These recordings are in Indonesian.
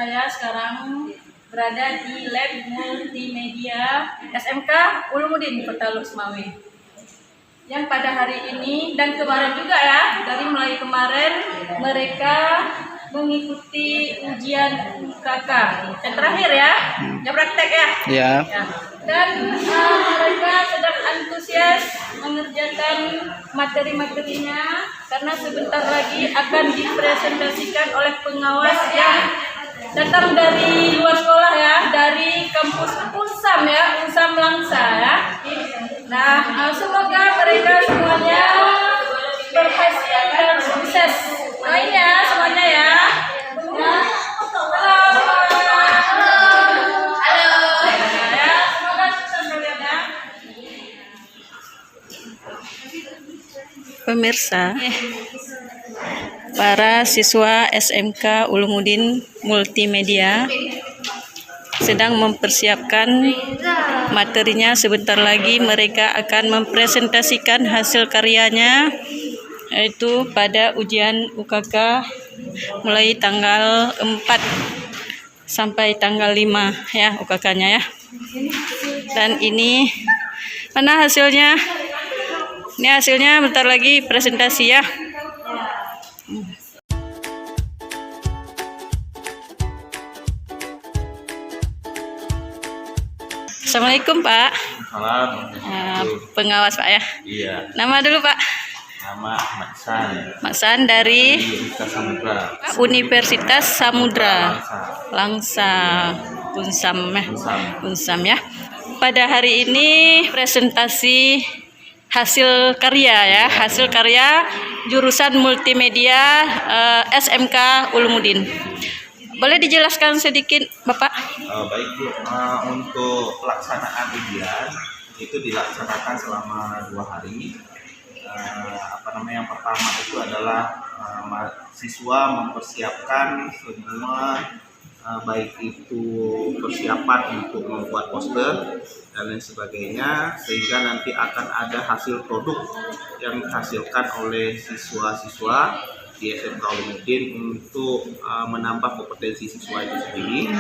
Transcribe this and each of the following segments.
saya sekarang berada di Lab Multimedia SMK Ulumuddin Kota Semawe. Yang pada hari ini dan kemarin juga ya, dari mulai kemarin mereka mengikuti ujian UKK. Yang terakhir ya, yang praktek ya. Ya. Dan mereka sedang antusias mengerjakan materi-materinya karena sebentar lagi akan dipresentasikan oleh pengawas yang datang dari luar sekolah ya, dari kampus Unsam ya, Unsam Langsa ya. Nah, semoga mereka semuanya berhasil dan sukses. Doain ya semuanya ya. Pemirsa, para siswa SMK Ulumuddin Multimedia sedang mempersiapkan materinya. Sebentar lagi mereka akan mempresentasikan hasil karyanya, yaitu pada ujian UKK mulai tanggal 4 sampai tanggal 5 ya UKK-nya ya. Dan ini mana hasilnya? Ini hasilnya bentar lagi presentasi ya. Assalamualaikum Pak. Pengawas Pak ya. Iya. Nama dulu Pak. Nama Ahmad San. Mak San dari Universitas Samudra. Langsa. Unsam ya. Pada hari ini presentasi hasil karya ya, hasil karya jurusan multimedia SMK Ulumuddin. Boleh dijelaskan sedikit Bapak? Baik Bu, untuk pelaksanaan ujian itu dilaksanakan selama 2 hari. Yang pertama itu adalah siswa mempersiapkan semua, baik itu persiapan untuk membuat poster dan lain sebagainya, sehingga nanti akan ada hasil produk yang dihasilkan oleh siswa-siswa di SMK Ulumuddin untuk menambah kompetensi siswa itu sendiri.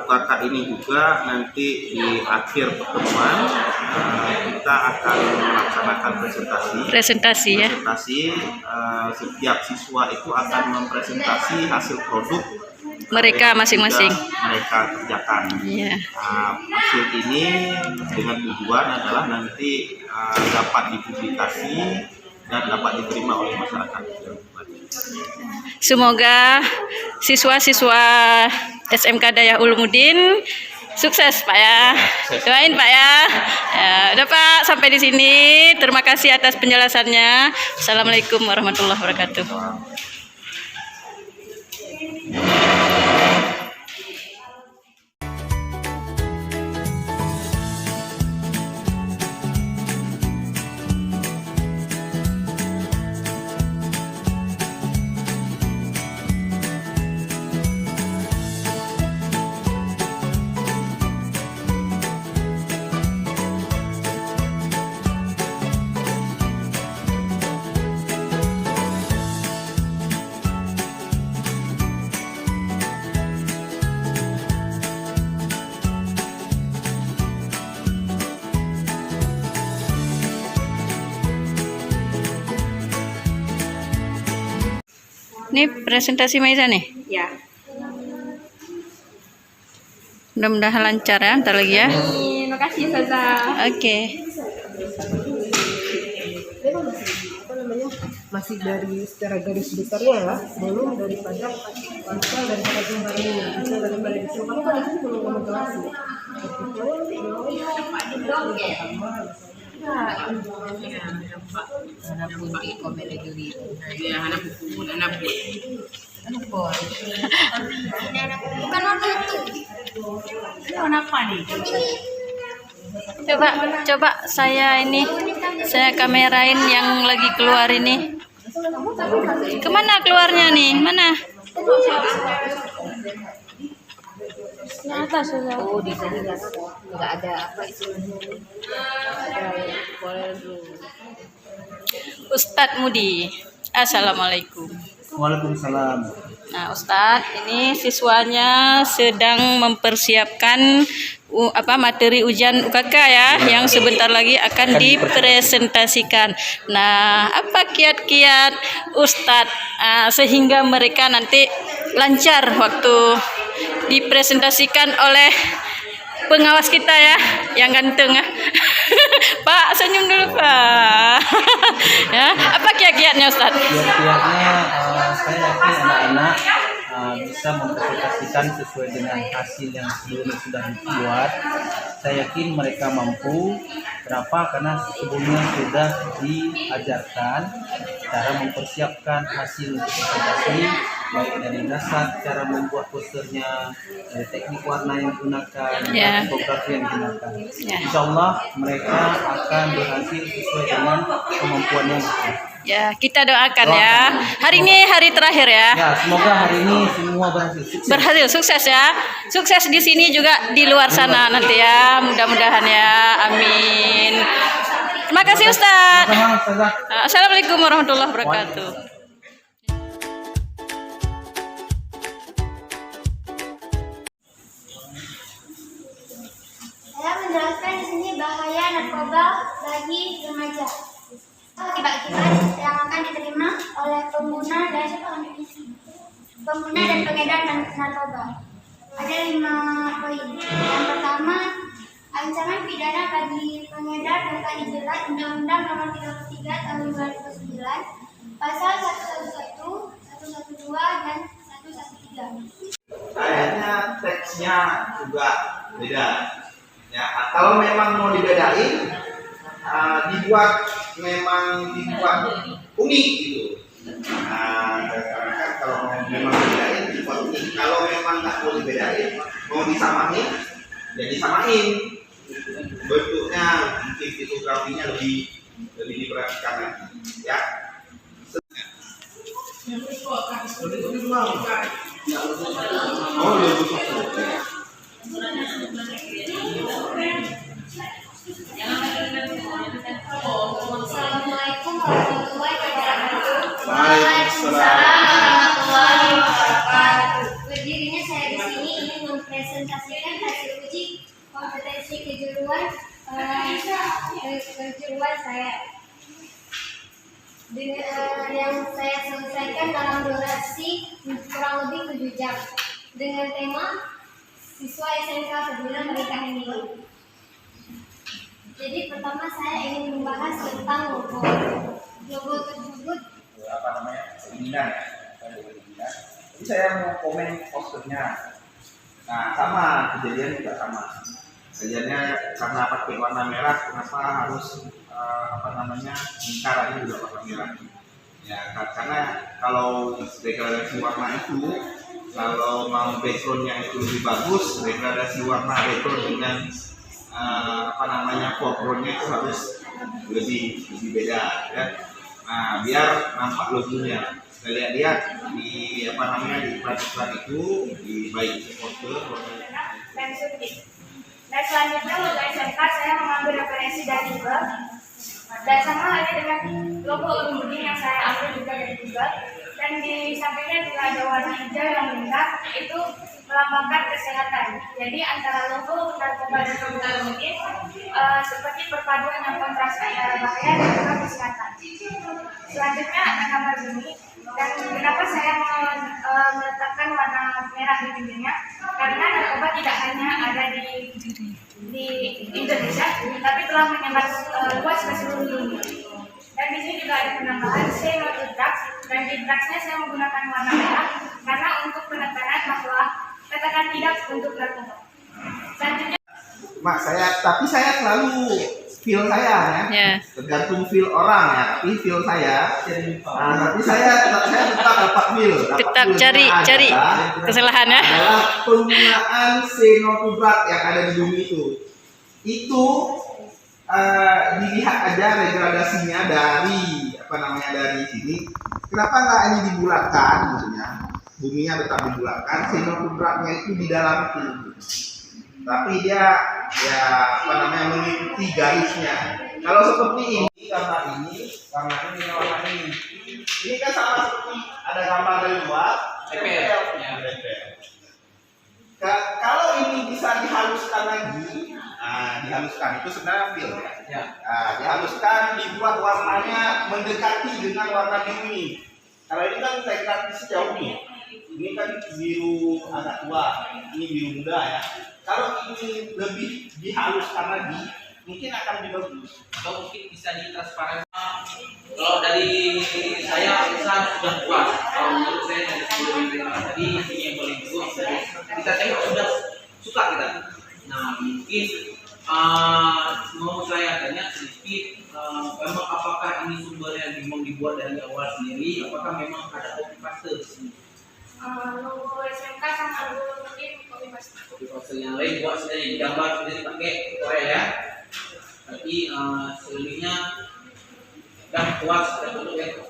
Kakak ini juga nanti di akhir pertemuan kita akan melaksanakan presentasi ya. Setiap siswa itu akan mempresentasi hasil produk mereka masing-masing mereka kerjakan. Yeah. Hasil ini dengan tujuan adalah nanti dapat dipublikasi dan dapat diterima oleh masyarakat. Semoga siswa-siswa SMK Daya Ulumuddin sukses Pak ya. Doain Pak ya. Ya, udah Pak, sampai di sini. Terima kasih atas penjelasannya. Assalamualaikum warahmatullahi wabarakatuh. Ini presentasi Maiza nih? Ya. Mudah-mudahan lancar ya, ntar lagi ya. Terima kasih Ustazah. Oke. Masih dari secara garis besarnya ya, belum daripada asal daripada gambarannya, asal daripada di sini. Kalau di sini belum menjelaskan. Coba saya kamerain yang lagi keluar ini. Kemana keluarnya nih? Mana? Atas Ustazah. Oh, di sini nggak ada apa istilahnya. Ustadz Mudi. Assalamualaikum. Waalaikumsalam. Nah, Ustadz, ini siswanya sedang mempersiapkan materi ujian UKK ya, yang sebentar lagi akan dipresentasikan. Nah, apa kiat-kiat Ustadz sehingga mereka nanti lancar waktu dipresentasikan oleh pengawas kita ya, yang ganteng ya. Pak, senyum dulu Pak. Ya, apa kiat-kiatnya Ustadz? Kiat-kiatnya saya yakin anak-anak bisa mempresentasikan sesuai dengan hasil yang sebelumnya sudah dibuat. Saya yakin mereka mampu. Kenapa? Karena sebelumnya sudah diajarkan cara mempersiapkan hasil presentasi, baik dari dasar cara membuat posternya, dari teknik warna yang digunakan, tipografi yang digunakan. Insya Allah mereka akan berhasil sesuai dengan kemampuannya. Ya, kita doakan ya. Hari ini hari terakhir ya. Ya, semoga hari ini semua berhasil. Sukses. Berhasil, sukses ya. Sukses di sini juga di luar sana nanti ya. Mudah-mudahan ya. Amin. Terima kasih Ustadz. Assalamualaikum warahmatullahi wabarakatuh. Saya menjelaskan di sini bahaya narkoba bagi remaja. Akibat-akibat yang akan diterima oleh pengguna dan pengedar narkoba. Ada 5 poin. Yang pertama, ancaman pidana bagi pengedar dapat dijerat Undang-Undang Nomor 33 Tahun 2009, Pasal 111, 112 dan 113. Kayaknya teksnya juga beda. Ya, kalau memang mau dibedain, dibuat unik gitu. Nah, kan kalau memang dibedain dibuat unik. Kalau memang nggak mau dibedain, mau disamain, ya disamain. Bentuknya, mungkin tipografinya lebih diperhatikan lagi. Ya. Oh, Assalamualaikum warahmatullahi wabarakatuh. Waalaikumsalam warahmatullahi wabarakatuh. Berdirinya saya di sini ingin mempresentasikan hasil uji kompetensi kejuruan saya. Dengan yang saya selesaikan dalam durasi kurang lebih 7 jam dengan tema siswa SMK sebelum menikah ini. Jadi pertama saya ingin membahas tentang logo. Logo tersebut keinginan ya. Jadi saya mau komen posternya. Nah, sama kejadian juga sama. Kejadiannya karena pakai warna merah, kenapa harus lingkarannya juga warna merah? Ya, karena kalau degradasi warna itu, kalau mau backgroundnya itu lebih bagus, degradasi warna background dengan foregroundnya itu harus lebih beda ya. Nah, biar nampak logonya. Kita lihat di iklan itu, di baik poster dan suntik. Dan selanjutnya untuk SMK saya mengambil referensi dari Google dan sama halnya dengan logo Ulumuddin yang saya ambil juga dari Google. Dan di sampingnya juga ada warna hijau yang merah, itu melambangkan kesehatan. Jadi antara logo narkoba dan logo Ulumuddin seperti perpaduan yang kontras antara bahaya dan juga kesehatan. Selanjutnya ada gambar bumi. Dan kenapa saya meletakkan warna merah di pinggirnya? Karena narkoba tidak hanya ada di Indonesia, tapi telah menyebar luas ke seluruh dunia. Dan di sini juga ada penambahan say no to drugs, dan di drugsnya saya menggunakan warna merah karena untuk penekanan bahwa katakan tidak untuk narkoba. Selanjutnya, tapi saya selalu feel saya ya. Tergantung feel orang ya, tapi feel saya. Tapi saya tetap dapat feel. Tetap cari kesalahannya. Adalah penggunaan say no to drugs yang ada di bumi itu. Itu dilihat aja degradasinya dari dari sini. Kenapa nggak ini dibulatkan maksudnya? Buminya tetap dibulatkan, say no to drugs-nya itu di dalam itu. Tapi dia mengikuti garisnya. Kalau seperti ini, warna ini, warna ini. Ini kan sama seperti ada gambar dari luar, Tempel. tempel. Kalau ini bisa dihaluskan lagi, dihaluskan itu sebenarnya film ya. Ya. Dihaluskan, dibuat warnanya mendekati dengan warna biru ini. Kalau ini kan saya ganti sejauh ini. Ini kan biru agak tua, ini biru muda ya. Kalau ini lebih dihaluskan lagi, mungkin akan lebih bagus. Atau mungkin bisa ditransparan. Kalau dari saya sudah puas. Kalau menurut saya dari sebelum tadi ini yang paling bagus. Kita tengok sudah suka kita. Nah mungkin mau saya tanya sedikit, memang apakah ini sumbernya memang dibuat dari awal sendiri? Apakah memang ada copy paste di sini? Logo SMK sama logo mungkin copy paste. Copy paste yang lain buat sendiri, gambar sudah dipakai Korea ya. Tapi selebihnya dan puas dan untuk itu.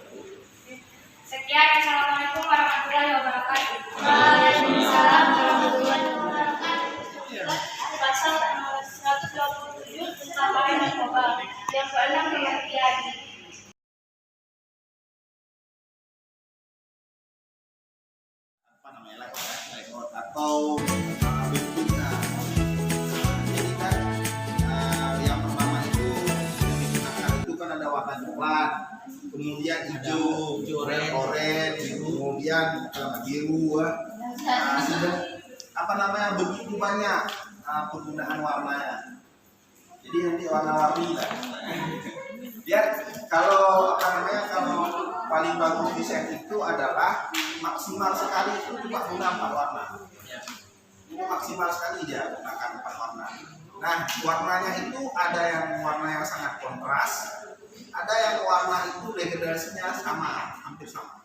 Sekian, assalamualaikum warahmatullahi wabarakatuh. Waalaikumsalam warahmatullahi wabarakatuh. Pasal 127 tentang barang narkoba. Yang keenam pengertian. Apa namanya lekot atau bentuknya. Jadi kan yang pertama itu yang digunakan itu kan ada warna coklat, kemudian hijau, oranye, kemudian biru. Sudah apa namanya begitu banyak penggunaan warnanya. Jadi nanti warna-warni lah. Biar kalau apa namanya kalau paling bagus desain itu adalah maksimal sekali itu cuma guna 4 warna. Itu maksimal sekali dia gunakan 4 warna. Nah warnanya itu ada yang warna yang sangat kontras, ada yang warna itu degradasinya sama, hampir sama.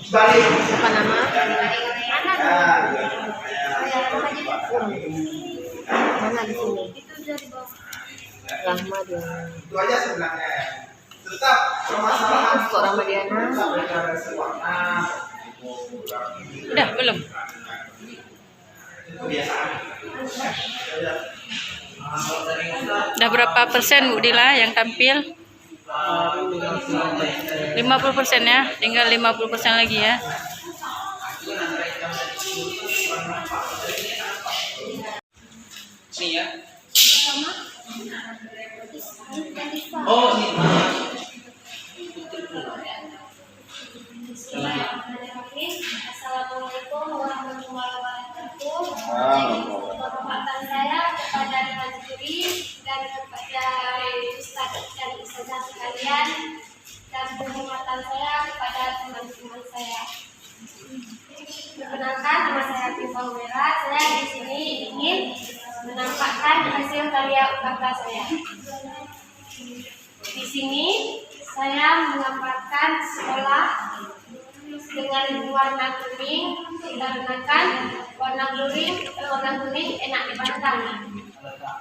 Balik. Apa nama? Mana di sini? Rahma dia. Itu aja sebenarnya. Tetap permasalahan Kok Ramadiana? Udah belum? Udah berapa persen Bu Dila yang tampil? 50% ya, tinggal 50% lagi ya. Ini ya. Oh ini. Assalamualaikum warahmatullahi wabarakatuh. Penghormatan saya kepada Majuri dan kepada Ustaz dan Ustazah sekalian, dan penghormatan saya kepada teman-teman saya. Perkenalkan, nama saya Pipa Umera. Saya di sini ingin menampakkan hasil karya UKK saya. Di sini saya menggambarkan sekolah dengan warna kuning, dikarenakan warna kuning enak dipandang.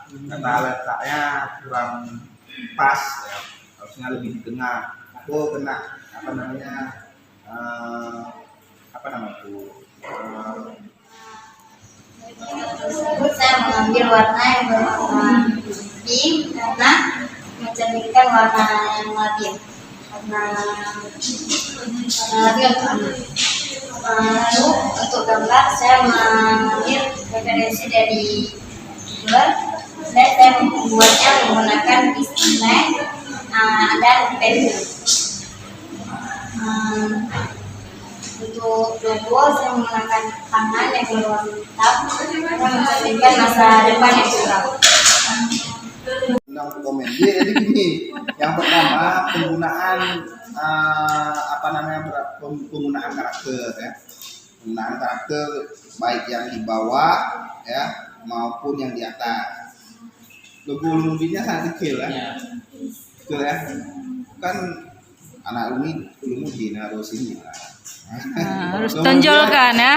Kata letaknya kurang pas ya. Harusnya lebih di tengah. Kena apa namanya itu saya mengambil warna yang berwarna pink karena mencerminkan warna yang labil, warna labil. Lalu untuk gambar saya mengambil referensi dari Google. Saya membuatnya menggunakan display dan pensel. Untuk logo saya menggunakan tangan yang berwarna hitam karena mencerminkan masa depan yang suram. undang komen. Jadi gini, yang pertama penggunaan penggunaan karakter ya. Penggunaan karakter baik yang di bawah ya maupun yang di atas. Logo Ulumuddinnya sangat kecil ya. Kecil ya. Kan anak Ulumuddin harus ini lah. harus Kemudian, tonjolkan ya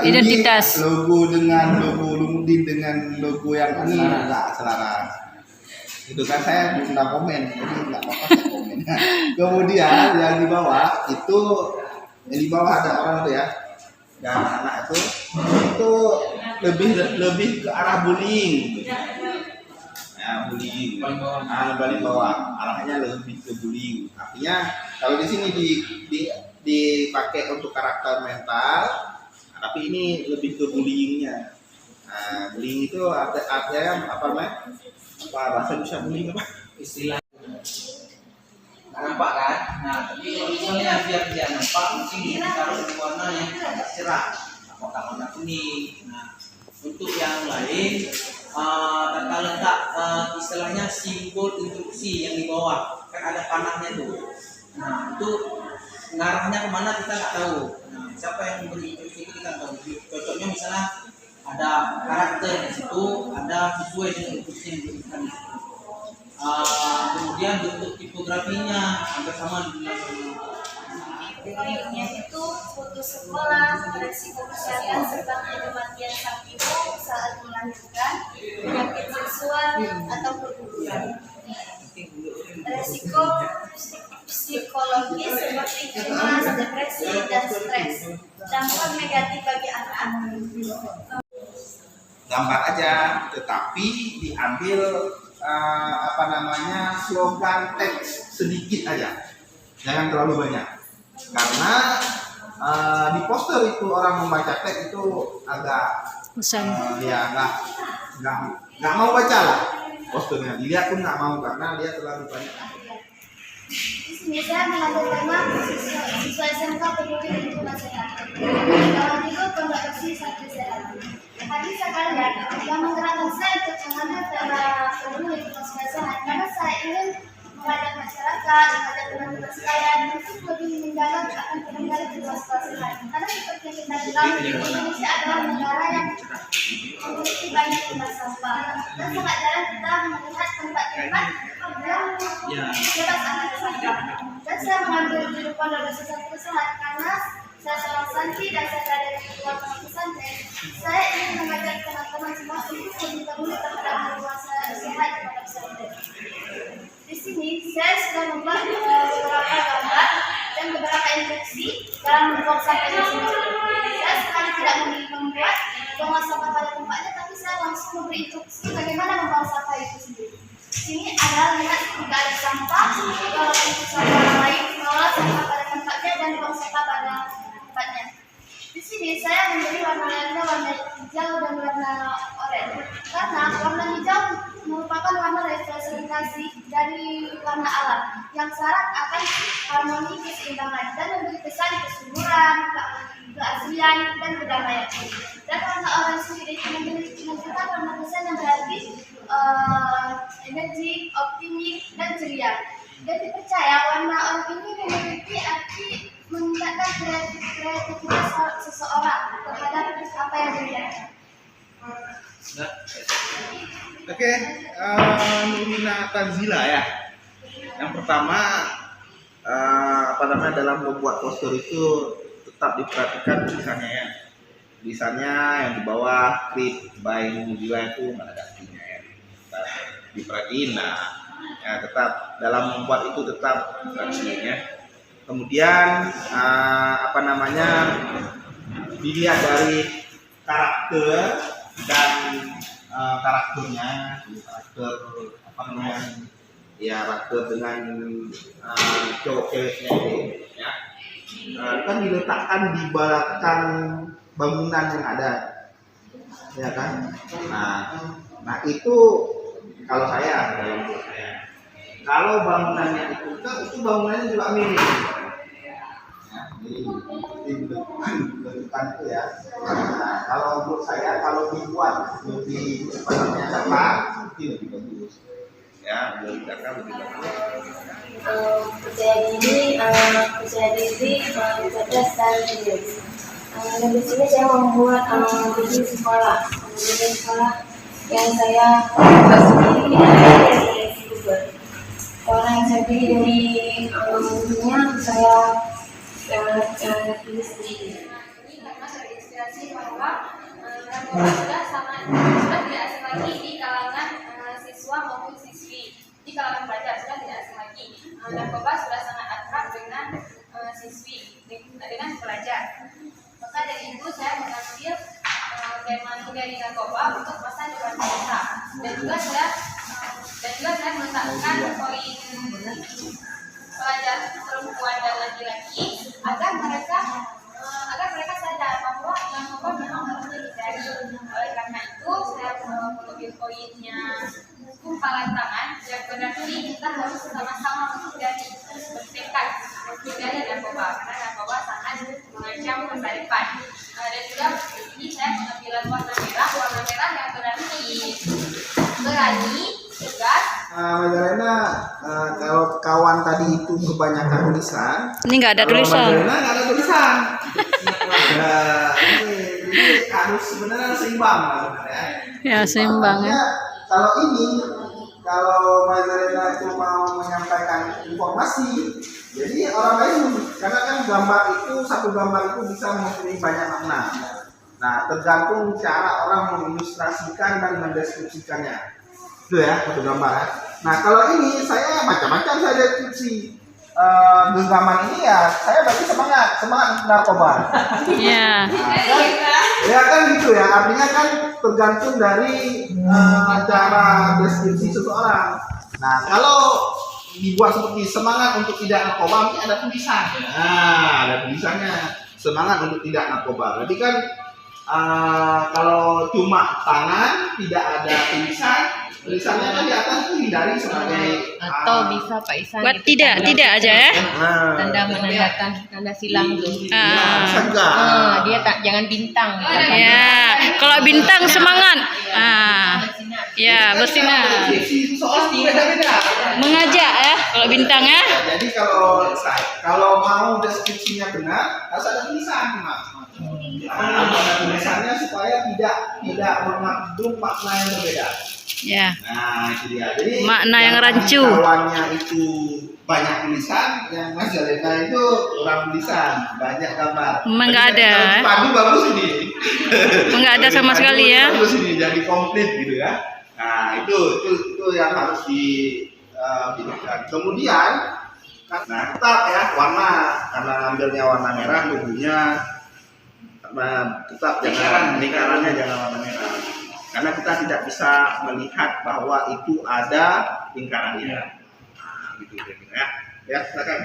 ini identitas. logo dengan logo Ulumuddin dengan logo yang ini enggak selaras. Itu kan saya nggak komen, jadi nggak apa-apa saya komen. Kemudian yang di bawah itu, yang di bawah ada orang tuh ya, dan anak itu lebih ke arah bullying. Ya, bullying. Balik bawah, arahnya lebih ke bullying. Artinya kalau di sini dipakai untuk karakter mental, tapi ini lebih ke bullyingnya. Nah, bullying itu artinya apa namanya? Apa bahasa bisa bullying apa? Istilah nampak kan? Nah, tapi kalau misalnya biar dia nampak, mungkin ditaruh di warna yang agak cerah, apakah warna kuning. Nah, untuk yang lain, tata letak istilahnya simbol instruksi yang di bawah, kan ada panahnya tuh. Nah, itu ngarahnya kemana kita nggak tahu. Nah, siapa yang memberi instruksi itu kita tahu. Cocoknya misalnya ada karakter di situ, ada sesuai dengan instruksi yang diberikan di situ. Kemudian bentuk tipografinya hampir sama dengan Bentuknya itu foto sekolah, resiko kesehatan serta kematian sang ibu saat melahirkan, penyakit seksual atau perburuan. Resiko psikologis seperti cemas, depresi, dan stres. Dampak negatif bagi anak. Gambar aja, tetapi diambil slogan teks sedikit aja, jangan terlalu banyak. Karena di poster itu orang membaca teks itu agak ya nggak mau baca lah posternya. Dilihat pun nggak mau karena dia terlalu banyak. Di sini saya mengambil tema siswa SMK peduli lingkungan sehat. Dalam itu pondok bersih satu sehat. Tadi saya kalian yang menggerakkan saya untuk mengambil tema peduli lingkungan sehat karena saya ingin mengajak masyarakat, mengajak teman-teman sekalian untuk lebih mendalam akan pengendalian lingkungan sehat. Karena seperti yang kita bilang, Indonesia adalah negara yang memiliki banyak tempat sampah dan sangat jarang kita melihat tempat-tempat yang bebas akan sampah. Dan saya mengambil jurusan dari satu sehat karena saya seorang santri dan saya berada di luar pesantren. Saya ingin mengajak teman-teman semua untuk lebih peduli terhadap lingkungan sehat pada pesantren. Di sini saya sudah membuat beberapa gambar dan beberapa instruksi dalam membuang sampah di sini. Saya sekali tidak membuat buang sampah pada tempatnya, tapi saya langsung memberi instruksi bagaimana membuang sampah itu sendiri. Di sini adalah lihat jika ada sampah, kalau untuk sampah lain, mengolah sampah pada tempatnya dan buang sampah pada tempatnya. Di sini saya memberi warna hijau dan warna oranye karena warna hijau merupakan warna representasi dari warna alam yang syarat akan harmoni keseimbangan dan memberi kesan kesuburan, keaslian dan kedamaian. Dan warna oranye sendiri menunjukkan warna kesan yang berarti energi, optimis dan ceria. Dan dipercaya warna oranye ini memiliki arti meningkatkan kreativitas seseorang terhadap apa yang dilihat. Oke, Nurina Tanzila ya. Yang pertama, dalam membuat poster itu tetap diperhatikan tulisannya ya. Tulisannya yang di bawah "Create by Nurina" itu nggak ada artinya ya. Diperhatiin lah. Ya, tetap dalam membuat itu tetap diperhatiin ya. Kemudian dilihat dari karakter dan karakter dengan cowok-ceweknya ya. Kan diletakkan di belakang bangunan yang ada ya kan. Nah itu kalau saya dalam menurut saya, kalau bangunannya itu bangunannya juga mirip ya, bentukan itu ya. Nah, kalau menurut saya kalau dibuat lebih tepat mungkin lebih bagus ya, lebih bagus. Percaya diri, cerdas dan jujur. Di sini saya membuat video sekolah yang saya buat sendiri dari Google. Warna yang saya pilih dari videonya saya ini sendiri. Ini karena terinspirasi bahwa narkoba sudah tidak asing lagi di kalangan siswa maupun siswi, di kalangan pelajar sudah tidak asing lagi. Narkoba sudah sangat akrab dengan siswi, dengan pelajar. Maka dari itu saya mengambil tema dari narkoba untuk masa depan bangsa, dan juga saya meletakkan poin pelajar perempuan dan laki-laki agar mereka sadar bahwa narkoba memang harus dihindari. Oleh karena itu saya mengambil poinnya gumpalan tangan yang berarti kita harus sama-sama menghindari, bertekad menghindari narkoba karena narkoba sangat mengancam masa depan. Dan juga ini saya mengambil warna merah yang berarti berani, tegas. Magdalena, kalau kawan tadi itu kebanyakan tulisan. Ini nggak ada tulisan. Magdalena nggak ada tulisan. Jadi harus sebenarnya seimbang sebenarnya. Ya, seimbang ya. Kalau Magdalena itu mau menyampaikan informasi, jadi orang lain karena kan satu gambar itu bisa mempunyai banyak makna. Nah, tergantung cara orang mengilustrasikan dan mendeskripsikannya. Itu ya, satu gambar ya. Nah, kalau ini saya macam-macam saya deskripsi. Genggaman ini ya saya bagi semangat narkoba. Iya. Ya kan gitu ya, artinya kan tergantung dari cara deskripsi seseorang. Nah, kalau dibuat seperti semangat untuk tidak narkoba, mungkin ada tulisan. Nah, ada tulisannya semangat untuk tidak narkoba. Berarti kan kalau cuma tangan tidak ada tulisannya kan di atas itu hindari sebagai Atau bisa Pak Isan Buat itu tidak aja ya. tanda menandakan tanda silang tuh. Dia tak jangan bintang. Ya, kalau bintang semangat. Ya, bersinar. beda-beda. Mengajak ya, kalau bintang ya. Jadi kalau mau deskripsinya benar harus ada tulisan, Mas. Ada tulisannya supaya tidak mengandung makna yang berbeda. Ya. Nah, itu dia. Jadi Makna yang rancu. Kawannya itu banyak tulisan, yang Magdalena itu kurang tulisan, banyak gambar. Memang nggak ada. Kalau padu bagus ini. Nggak ada sama sekali ya. Bagus ini, jadi komplit gitu ya. Nah, itu yang harus diberikan. Kemudian, nah tetap ya warna, karena ambilnya warna merah tubuhnya, tetap jangan lingkarannya jangan warna merah. Karena kita tidak bisa melihat bahwa itu ada lingkarannya. Nah, gitu ya. Ya, silakan.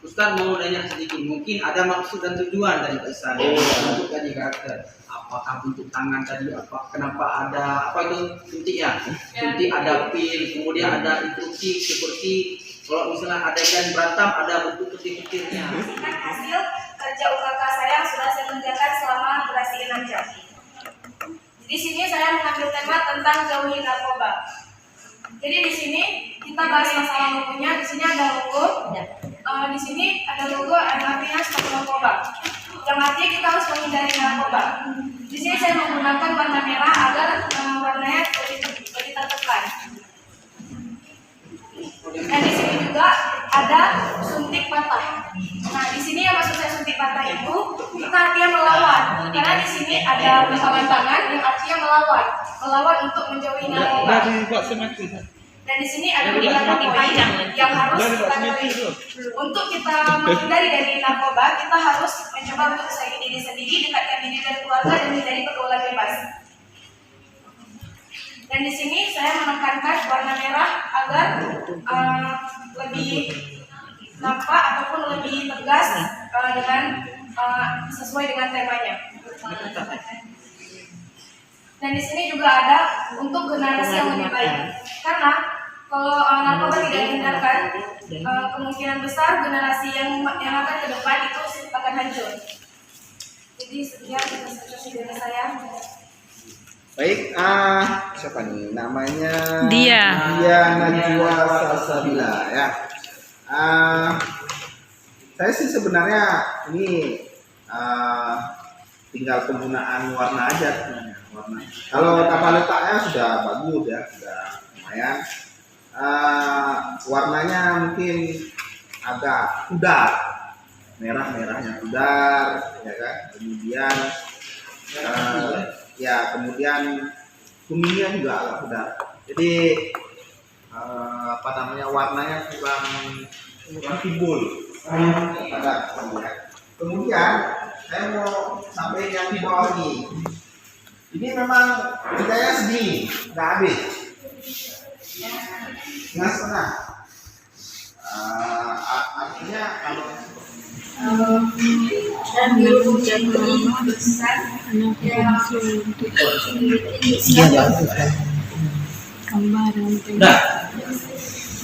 Ustaz mau nanya sedikit, mungkin ada maksud dan tujuan dari pesan untuk tadi karakter. Apakah untuk tangan tadi kenapa ada itu suntik ya? Suntik ada pil, kemudian ada instruksi seperti kalau misalnya ada yang berantem ada bentuk petir-petirnya. Kan hasil kerja UKK saya yang sudah saya kerjakan selama durasi 6 jam. Di sini saya mengambil tema tentang jauhi narkoba. Jadi di sini kita bahas masalah logonya. Di sini ada logo. Di sini ada logo yang artinya stop narkoba. Yang artinya kita harus menghindari narkoba. Di sini saya menggunakan warna merah agar warnanya lebih tertekan. Dan di sini juga ada suntik patah. Nah, di sini yang maksud saya suntik patah itu kita artinya melawan. Karena di sini ada gumpalan tangan yang artinya melawan untuk menjauhi narkoba. Dan di sini ada beberapa poin yang harus kita ketahui. Untuk kita menghindari dari narkoba, kita harus mencoba untuk sayangi diri sendiri, dekatkan diri dari keluarga, dan hindari pergaulan bebas. Dan di sini saya menekankan warna merah agar lebih nampak ataupun lebih tegas dengan sesuai dengan temanya. Dan di sini juga ada untuk generasi yang lebih baik. Karena kalau narkoba tidak dihindarkan, kemungkinan besar generasi yang akan ke depan itu akan hancur. Jadi sekian presentasi dari saya. Baik, siapa nih? Namanya Dia Najwa Salsabila ya. Saya sih sebenarnya ini tinggal penggunaan warna aja sebenarnya. Kalau tata letaknya sudah bagus ya, sudah lumayan. Warnanya mungkin agak pudar merahnya pudar, ya kan. Kemudian kemudian kuningnya juga agak pudar. Jadi warnanya kurang timbul. Kemudian saya mau sampaikan yang di bawah ini. Ini memang kerjanya sedih, nggak habis. Setengah. Artinya kalau Dan biru jatuh besar yang Nah,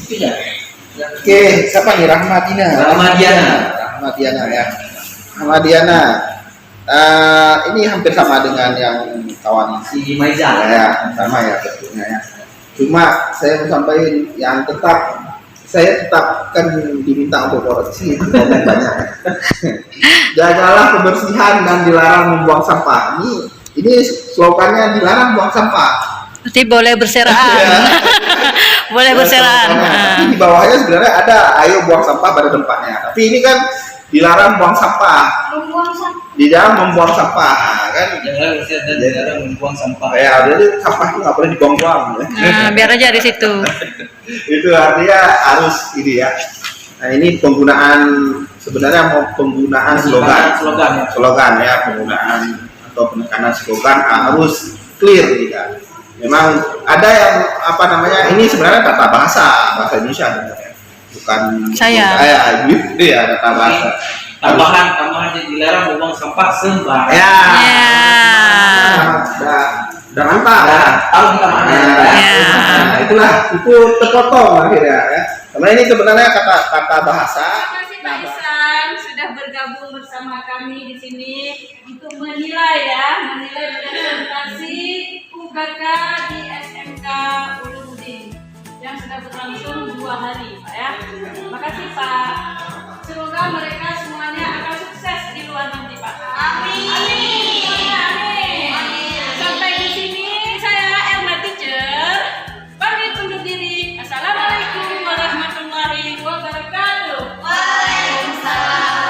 tidak. oke, siapa nih? Rahmadiana ya. Rahmadiana. Ini hampir sama dengan yang kawan Si Maiza. ya, sama ya bentuknya ya. Cuma saya mau sampaikan yang saya tetap kan diminta untuk koreksi itu banyak. Jagalah kebersihan dan dilarang membuang sampah. Ini slogannya dilarang buang sampah. Berarti boleh berserahan. Boleh berserahan. Tapi di bawahnya sebenarnya ada ayo buang sampah pada tempatnya. Tapi ini kan dilarang buang sampah. Membuang sampah. Di dalam membuang sampah kan. Jangan dan jarang membuang sampah. Ya, jadi sampah itu nggak boleh dibuang-buang. Nah, biar aja di situ. Itu artinya harus ini ya. Nah, ini sebenarnya mau penggunaan slogan ya, penggunaan atau penekanan slogan harus clear gitu. Memang ada yang ini sebenarnya tata bahasa Indonesia sebenarnya. Bukan Saya. gitu ya, tata bahasa. Tambahan dilarang membuang sampah sembarangan. Ya. Ya. Udah mantap. Tahu kita mana? Nah, itu terpotong akhirnya ya. Karena ini sebenarnya kata bahasa. Terima kasih Pak Isan sudah bergabung bersama kami di sini untuk menilai presentasi UKK di SMK Ulumuddin yang sudah berlangsung 2 hari, Pak ya. Terima kasih Pak. Semoga mereka semuanya akan sukses di luar nanti, Pak. Amin. Sampai di sini saya Elma Teacher pamit undur diri. Assalamualaikum warahmatullahi wabarakatuh. Waalaikumsalam.